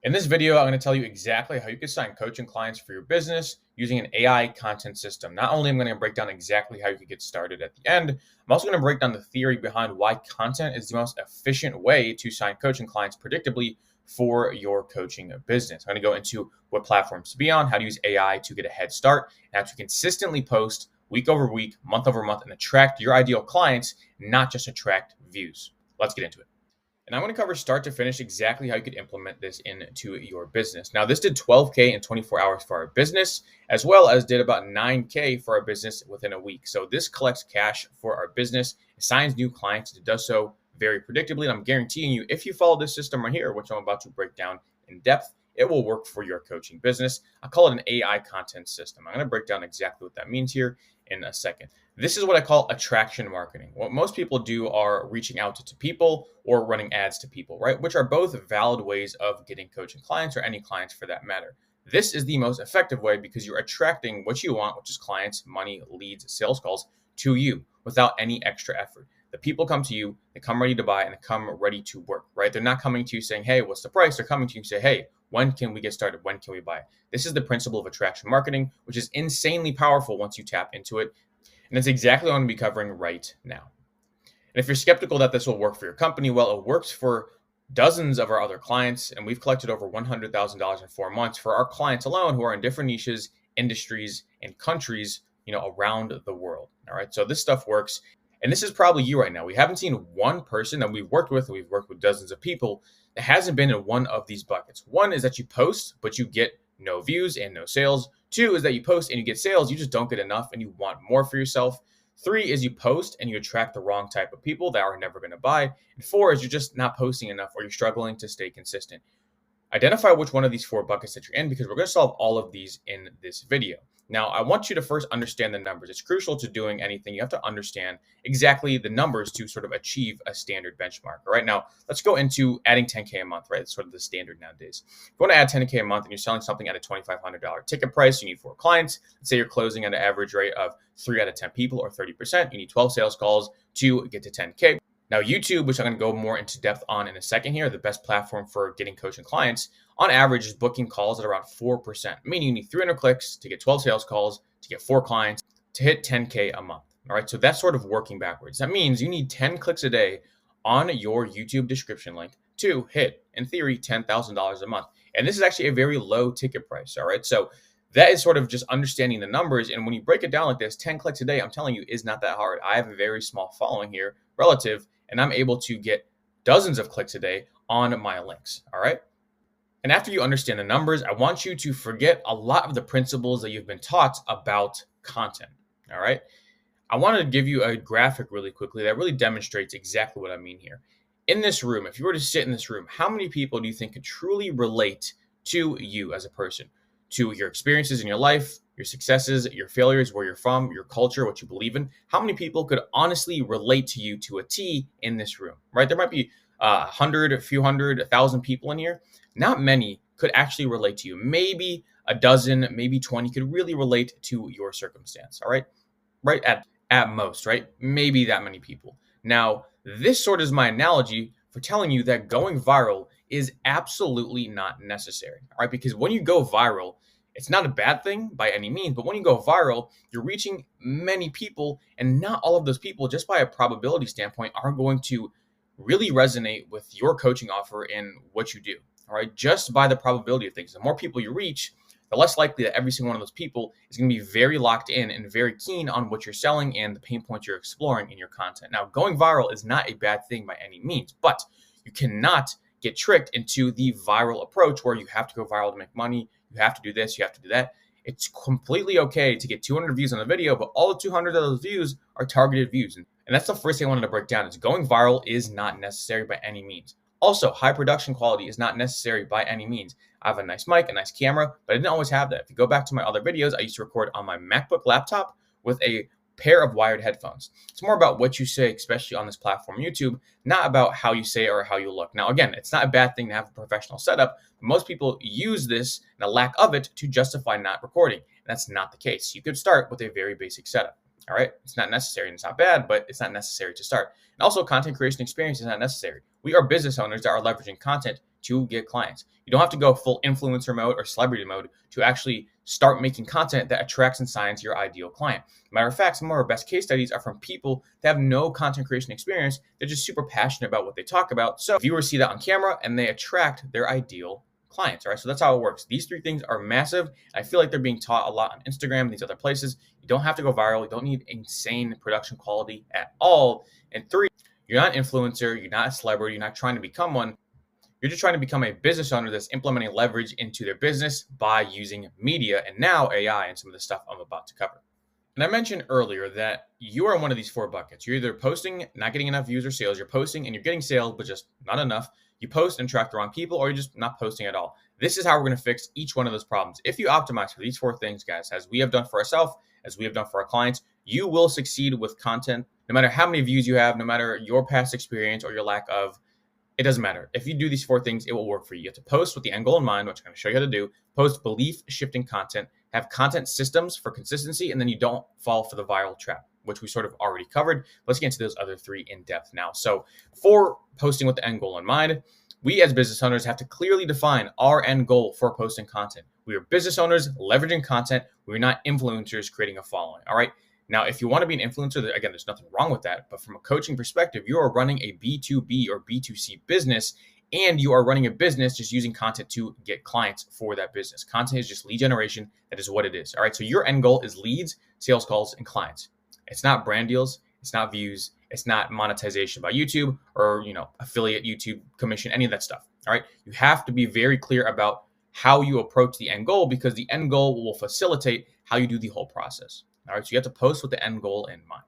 In this video, I'm going to tell you exactly how you can sign coaching clients for your business using an AI content system. Not only am I going to break down exactly how you can get started at the end, I'm also going to break down the theory behind why content is the most efficient way to sign coaching clients predictably for your coaching business. I'm going to go into what platforms to be on, how to use AI to get a head start, and how to consistently post week over week, month over month, and attract your ideal clients, not just attract views. Let's get into it. And I'm going to cover start to finish exactly how you could implement this into your business. Now, this did 12K in 24 hours for our business, as well as did about 9K for our business within a week. So this collects cash for our business, assigns new clients, and it does so very predictably. And I'm guaranteeing you, if you follow this system right here, which I'm about to break down in depth, it will work for your coaching business. I call it an AI content system. I'm going to break down exactly what that means here in a second. This is what I call attraction marketing. What most people do are reaching out to people or running ads to people, right? Which are both valid ways of getting coaching clients or any clients for that matter. This is the most effective way because you're attracting what you want, which is clients, money, leads, sales calls to you without any extra effort. The people come to you, they come ready to buy, and they come ready to work, right? They're not coming to you saying, hey, what's the price? They're coming to you and say, hey, when can we get started? When can we buy? This is the principle of attraction marketing, which is insanely powerful once you tap into it. And that's exactly what I'm going to be covering right now. And if you're skeptical that this will work for your company, well, it works for dozens of our other clients. And we've collected over $100,000 in 4 months for our clients alone who are in different niches, industries, and countries, around the world. All right. So this stuff works. And this is probably you right now. We haven't seen one person that we've worked with dozens of people that hasn't been in one of these buckets. One is that you post, but you get no views and no sales. 2 is that you post and you get sales, you just don't get enough and you want more for yourself. 3 is you post and you attract the wrong type of people that are never going to buy. And 4 is you're just not posting enough or you're struggling to stay consistent. Identify which one of these 4 buckets that you're in because we're going to solve all of these in this video. Now, I want you to first understand the numbers. It's crucial to doing anything. You have to understand exactly the numbers to sort of achieve a standard benchmark. All right, now let's go into adding 10K a month, right? It's sort of the standard nowadays. If you want to add 10K a month and you're selling something at a $2,500 ticket price, you need 4 clients. Let's say you're closing at an average rate of 3 out of 10 people or 30%. You need 12 sales calls to get to 10K. Now, YouTube, which I'm going to go more into depth on in a second here, the best platform for getting coaching clients, on average is booking calls at around 4%, meaning you need 300 clicks to get 12 sales calls, to get 4 clients, to hit 10K a month. All right, so that's sort of working backwards. That means you need 10 clicks a day on your YouTube description link to hit, in theory, $10,000 a month. And this is actually a very low ticket price. All right, so that is sort of just understanding the numbers. And when you break it down like this, 10 clicks a day, I'm telling you, is not that hard. I have a very small following here relative, and I'm able to get dozens of clicks a day on my links. All right. And after you understand the numbers, I want you to forget a lot of the principles that you've been taught about content. All right. I want to give you a graphic really quickly that really demonstrates exactly what I mean here. In this room, if you were to sit in this room, how many people do you think could truly relate to you as a person, to your experiences in your life, your successes, your failures, where you're from, your culture, what you believe in? How many people could honestly relate to you to a T in this room, right? There might be 100, a few hundred, 1,000 people in here. Not many could actually relate to you. Maybe a dozen, maybe 20 could really relate to your circumstance, all right? Right at most, right? Maybe that many people. Now, this sort of is my analogy for telling you that going viral is absolutely not necessary, all right? Because when you go viral, it's not a bad thing by any means, but when you go viral, you're reaching many people, and not all of those people, just by a probability standpoint, are going to really resonate with your coaching offer and what you do, all right? Just by the probability of things. The more people you reach, the less likely that every single one of those people is going to be very locked in and very keen on what you're selling and the pain points you're exploring in your content. Now, going viral is not a bad thing by any means, but you cannot get tricked into the viral approach where you have to go viral to make money. You have to do this, you have to do that. It's completely okay to get 200 views on a video, but all the 200 of those views are targeted views. And that's the first thing I wanted to break down is going viral is not necessary by any means. Also, high production quality is not necessary by any means. I have a nice mic, a nice camera, but I didn't always have that. If you go back to my other videos, I used to record on my MacBook laptop with a pair of wired headphones. It's more about what you say, especially on this platform, YouTube, not about how you say or how you look. Now, again, it's not a bad thing to have a professional setup, but most people use this and a lack of it to justify not recording. And that's not the case. You could start with a very basic setup. All right. It's not necessary and it's not bad, but it's not necessary to start. And also, content creation experience is not necessary. We are business owners that are leveraging content to get clients. You don't have to go full influencer mode or celebrity mode to actually start making content that attracts and signs your ideal client. Matter of fact, some of our best case studies are from people that have no content creation experience. They're just super passionate about what they talk about. So viewers see that on camera and they attract their ideal clients. All right. So that's how it works. These three things are massive. I feel like they're being taught a lot on Instagram and these other places. You don't have to go viral. You don't need insane production quality at all. And three, you're not an influencer. You're not a celebrity. You're not trying to become one. You're just trying to become a business owner that's implementing leverage into their business by using media and now AI and some of the stuff I'm about to cover. And I mentioned earlier that you are in one of these four buckets. You're either posting, not getting enough views or sales. You're posting and you're getting sales, but just not enough. You post and attract the wrong people, or you're just not posting at all. This is how we're going to fix each one of those problems. If you optimize for these four things, guys, as we have done for ourselves, as we have done for our clients, you will succeed with content. No matter how many views you have, no matter your past experience or your lack of, it doesn't matter. If you do these four things, it will work for you. You have to post with the end goal in mind, which I'm going to show you how to do. Post belief shifting content, have content systems for consistency, and then you don't fall for the viral trap, which we sort of already covered. Let's get into those other three in depth now. So for posting with the end goal in mind, we as business owners have to clearly define our end goal for posting content. We are business owners leveraging content. We're not influencers creating a following. All right. Now, if you want to be an influencer, again, there's nothing wrong with that. But from a coaching perspective, you are running a B2B or B2C business, and you are running a business just using content to get clients for that business. Content is just lead generation. That is what it is. All right. So your end goal is leads, sales calls, and clients. It's not brand deals. It's not views. It's not monetization by YouTube or, affiliate YouTube commission, any of that stuff. All right. You have to be very clear about how you approach the end goal, because the end goal will facilitate how you do the whole process. All right. So you have to post with the end goal in mind.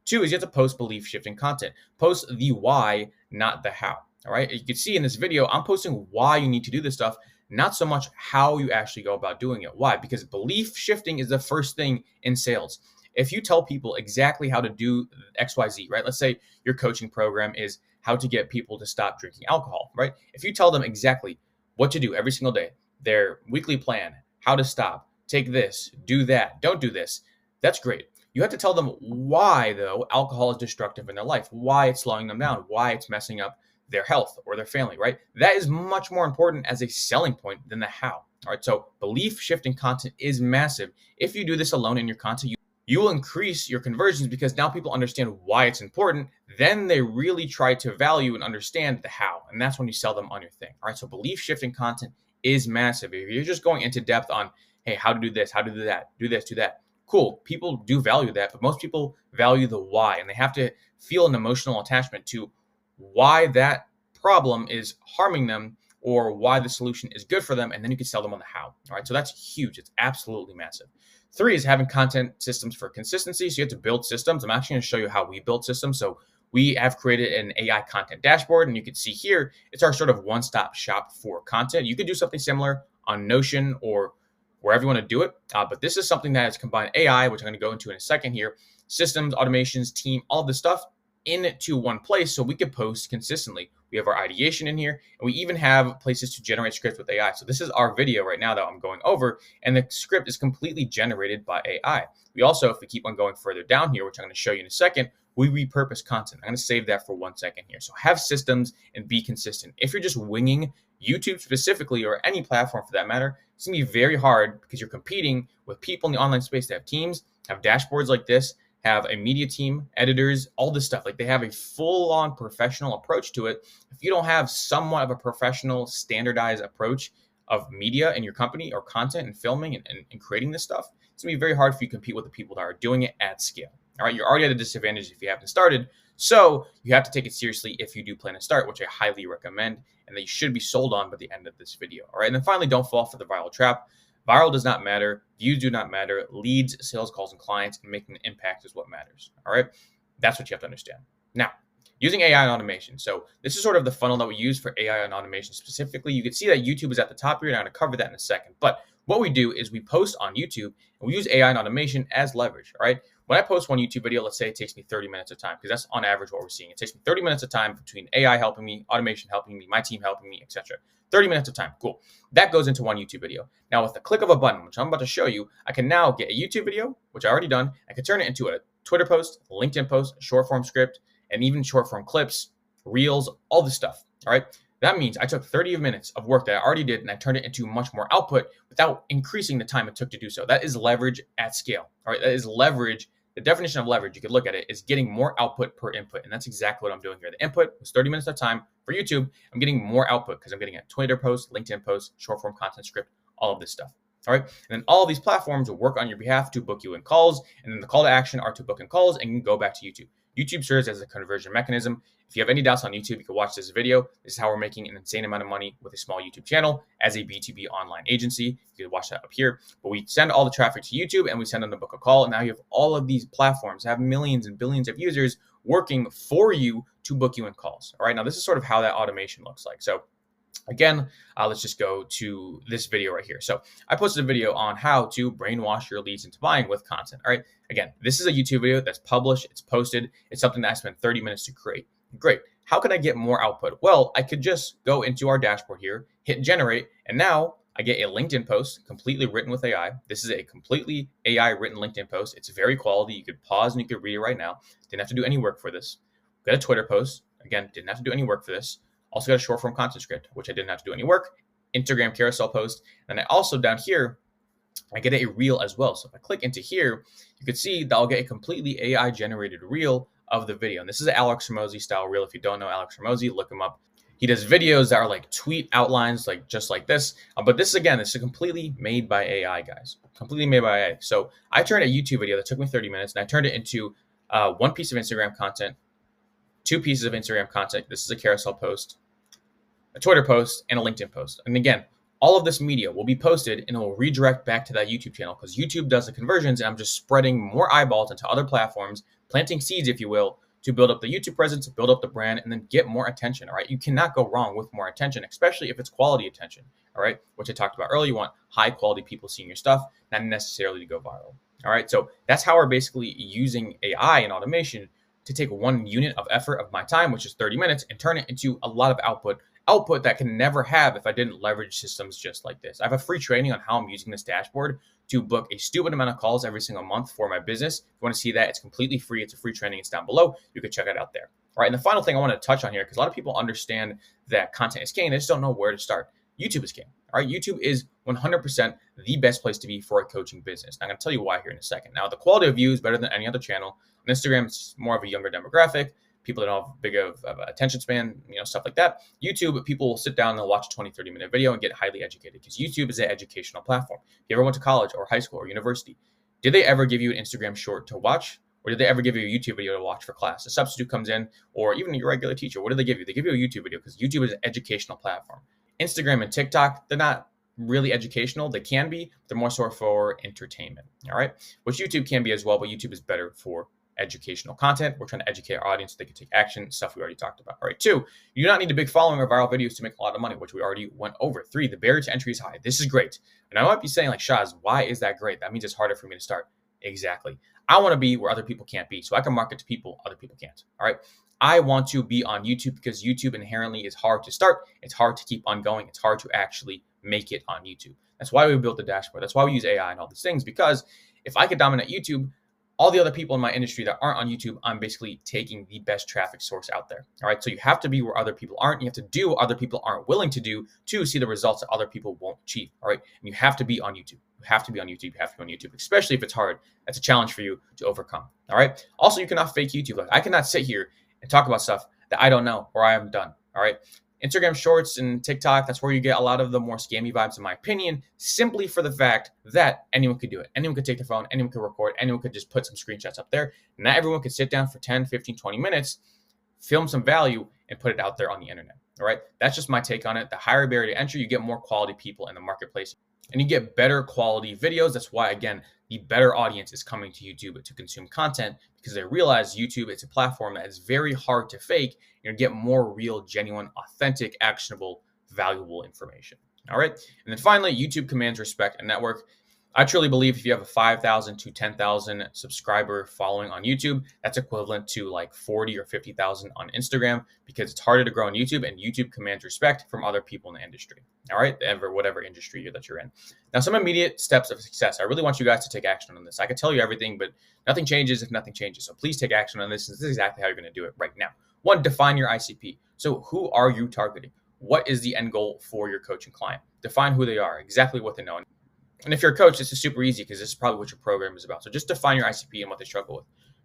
Two is you have to post belief shifting content. Post the why, not the how. All right. You can see in this video, I'm posting why you need to do this stuff, not so much how you actually go about doing it. Why? Because belief shifting is the first thing in sales. If you tell people exactly how to do XYZ, right? Let's say your coaching program is how to get people to stop drinking alcohol, right? If you tell them exactly what to do every single day, their weekly plan, how to stop, take this, do that, don't do this, that's great. You have to tell them why, though, alcohol is destructive in their life, why it's slowing them down, why it's messing up their health or their family, right? That is much more important as a selling point than the how. All right, so belief shifting content is massive. If you do this alone in your content, you will increase your conversions because now people understand why it's important. Then they really try to value and understand the how. And that's when you sell them on your thing. All right. So belief shifting content is massive. If you're just going into depth on, hey, how to do this, how to do that, do this, do that. Cool. People do value that, but most people value the why, and they have to feel an emotional attachment to why that problem is harming them or why the solution is good for them. And then you can sell them on the how. All right. So that's huge. It's absolutely massive. Three is having content systems for consistency. So you have to build systems. I'm actually going to show you how we build systems. So we have created an AI content dashboard, and you can see here, it's our sort of one-stop shop for content. You could do something similar on Notion or wherever you want to do it. But this is something that has combined AI, which I'm going to go into in a second here, systems, automations, team, all of this stuff into one place so we can post consistently. We have our ideation in here, and we even have places to generate scripts with AI. So this is our video right now that I'm going over, and the script is completely generated by AI. We also, if we keep on going further down here, which I'm going to show you in a second, we repurpose content. I'm going to save that for 1 second here. So have systems and be consistent. If you're just winging YouTube specifically, or any platform for that matter, it's going to be very hard because you're competing with people in the online space that have teams, have dashboards like this, have a media team, editors, all this stuff. Like, they have a full-on professional approach to it. If you don't have somewhat of a professional, standardized approach of media in your company or content and filming and creating this stuff, it's going to be very hard for you to compete with the people that are doing it at scale. All right, you're already at a disadvantage if you haven't started. So you have to take it seriously if you do plan to start, which I highly recommend, and that you should be sold on by the end of this video. All right, and then finally, don't fall for the viral trap. Viral does not matter. Views do not matter. Leads, sales calls, and clients, and making an impact is what matters. All right, that's what you have to understand. Now, using AI and automation. So this is sort of the funnel that we use for AI and automation specifically. You can see that YouTube is at the top here, and I'm going to cover that in a second. But what we do is we post on YouTube, and we use AI and automation as leverage. All right. When I post one YouTube video, let's say it takes me 30 minutes of time, because that's on average what we're seeing. It takes me 30 minutes of time between AI helping me, automation helping me, my team helping me, etc. 30 minutes of time. Cool. That goes into one YouTube video. Now, with the click of a button, which I'm about to show you, I can now get a YouTube video, which I already done. I can turn it into a Twitter post, a LinkedIn post, a short form script, and even short form clips, reels, all this stuff. All right. That means I took 30 minutes of work that I already did and I turned it into much more output without increasing the time it took to do so. That is leverage at scale. All right. That is leverage. The definition of leverage, you could look at it, is getting more output per input. And that's exactly what I'm doing here. The input was 30 minutes of time for YouTube. I'm getting more output because I'm getting a Twitter post, LinkedIn post, short form content script, all of this stuff. All right. And then all of these platforms will work on your behalf to book you in calls. And then the call to action are to book in calls, and you can go back to YouTube. YouTube serves as a conversion mechanism. If you have any doubts on YouTube, you can watch this video. This is how we're making an insane amount of money with a small YouTube channel as a B2B online agency. You can watch that up here. But we send all the traffic to YouTube and we send them to book a call. And now you have all of these platforms that have millions and billions of users working for you to book you in calls. All right. Now, this is sort of how that automation looks like. So again, let's just go to this video right here. So I posted a video on how to brainwash your leads into buying with content. All right. Again, this is a YouTube video that's published. It's posted. It's something that I spent 30 minutes to create. Great. How can I get more output? Well, I could just go into our dashboard here, hit generate, and now I get a LinkedIn post completely written with AI. This is a completely AI written LinkedIn post. It's very quality. You could pause and you could read it right now. Didn't have to do any work for this. Got a Twitter post. Again, didn't have to do any work for this. Also got a short form content script, which I didn't have to do any work. Instagram carousel post. And I also down here, I get a reel as well. So if I click into here, you can see that I'll get a completely AI generated reel of the video. And this is an Alex Hormozi style reel. If you don't know Alex Hormozi, look him up. He does videos that are like tweet outlines, like just like this. But this, again, this is completely made by AI, guys. Completely made by AI. So I turned a YouTube video that took me 30 minutes and I turned it into one piece of Instagram content, two pieces of Instagram content. This is a carousel post, a Twitter post, and a LinkedIn post. And again, all of this media will be posted and it will redirect back to that YouTube channel because YouTube does the conversions, and I'm just spreading more eyeballs into other platforms, planting seeds, if you will, to build up the YouTube presence, build up the brand, and then get more attention. All right. You cannot go wrong with more attention, especially if it's quality attention. All right. Which I talked about earlier. You want high quality people seeing your stuff, not necessarily to go viral. All right. So that's how we're basically using AI and automation to take one unit of effort of my time, which is 30 minutes, and turn it into a lot of output that I can never have if I didn't leverage systems just like this. I have a free training on how I'm using this dashboard to book a stupid amount of calls every single month for my business. If you want to see that, it's completely free. It's a free training. It's down below. You can check it out there. All right. And the final thing I want to touch on here, because a lot of people understand that content is king, they just don't know where to start. YouTube is king. All right. YouTube is 100% the best place to be for a coaching business. I'm going to tell you why here in a second. Now, the quality of view is better than any other channel. On Instagram, it's more of a younger demographic. People that don't have big of attention span, stuff like that. YouTube, people will sit down and they'll watch a 20, 30-minute video and get highly educated because YouTube is an educational platform. If you ever went to college or high school or university, did they ever give you an Instagram short to watch? Or did they ever give you a YouTube video to watch for class? A substitute comes in, or even your regular teacher, what do they give you? They give you a YouTube video because YouTube is an educational platform. Instagram and TikTok, they're not really educational. They can be, but they're more so for entertainment. All right. Which YouTube can be as well, but YouTube is better for educational content. We're trying to educate our audience so they can take action, stuff we already talked about. All right. 2, you do not need a big following or viral videos to make a lot of money, which we already went over. 3, the barrier to entry is high. This is great. And I might be saying like, Shaz, why is that great? That means it's harder for me to start. Exactly. I want to be where other people can't be, so I can market to people other people can't. All right. I want to be on YouTube because YouTube inherently is hard to start. It's hard to keep on going. It's hard to actually make it on YouTube. That's why we built the dashboard. That's why we use AI and all these things, because if I could dominate YouTube, all the other people in my industry that aren't on YouTube, I'm basically taking the best traffic source out there. All right. So you have to be where other people aren't. You have to do what other people aren't willing to do to see the results that other people won't achieve. All right. And you have to be on YouTube. You have to be on YouTube. You have to be on YouTube, especially if it's hard. That's a challenge for you to overcome. All right. Also, you cannot fake YouTube. Like, I cannot sit here and talk about stuff that I don't know or I haven't done. All right. Instagram Shorts and TikTok, that's where you get a lot of the more scammy vibes, in my opinion, simply for the fact that anyone could do it. Anyone could take their phone, anyone could record, anyone could just put some screenshots up there. Not everyone could sit down for 10, 15, 20 minutes, film some value, and put it out there on the internet. All right. That's just my take on it. The higher barrier to entry, you get more quality people in the marketplace and you get better quality videos. That's why, again, the better audience is coming to YouTube to consume content, because they realize YouTube is a platform that is very hard to fake. You're going to get more real, genuine, authentic, actionable, valuable information. All right. And then finally, YouTube commands respect and network. I truly believe if you have a 5,000 to 10,000 subscriber following on YouTube, that's equivalent to like 40 or 50,000 on Instagram, because it's harder to grow on YouTube and YouTube commands respect from other people in the industry. All right. Whatever industry that you're in. Now, some immediate steps of success. I really want you guys to take action on this. I could tell you everything, but nothing changes if nothing changes. So please take action on this. This is exactly how you're going to do it right now. 1, define your ICP. So who are you targeting? what is the end goal for your coaching client. Define who they are, exactly what they know. And if you're a coach, this is super easy because this is probably what your program is about. So just define your ICP and what they struggle with.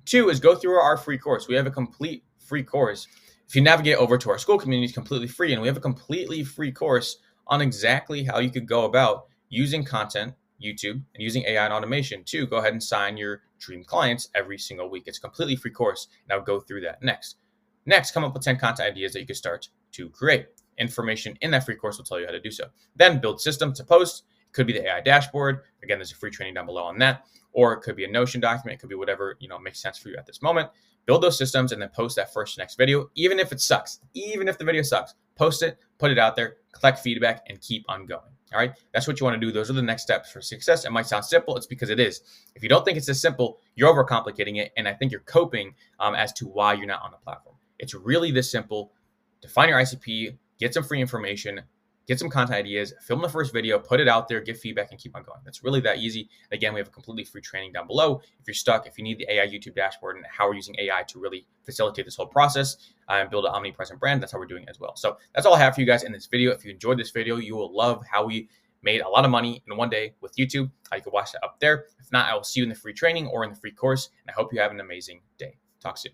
2 is go through our free course. We have a complete free course. If you navigate over to our school community, it's completely free. And we have a completely free course on exactly how you could go about using content, YouTube, and using AI and automation to go ahead and sign your dream clients every single week. It's a completely free course. And I'll go through that next. Next, come up with 10 content ideas that you can start to create. Information in that free course will tell you how to do so. Then build systems to post. It could be the AI dashboard. Again, there's a free training down below on that. Or it could be a Notion document. It could be whatever makes sense for you at this moment. Build those systems and then post that first next video, even if it sucks. Even if the video sucks, post it, put it out there, collect feedback, and keep on going. All right, that's what you want to do. Those are the next steps for success. It might sound simple. It's because it is. If you don't think it's this simple, you're overcomplicating it, and I think you're coping as to why you're not on the platform. It's really this simple. Define your ICP, get some free information, get some content ideas, film the first video, put it out there, give feedback, and keep on going. That's really that easy. And again, we have a completely free training down below. If you're stuck, if you need the AI YouTube dashboard and how we're using AI to really facilitate this whole process and build an omnipresent brand, that's how we're doing it as well. So that's all I have for you guys in this video. If you enjoyed this video, you will love how we made a lot of money in one day with YouTube. You can watch that up there. If not, I will see you in the free training or in the free course. And I hope you have an amazing day. Talk soon.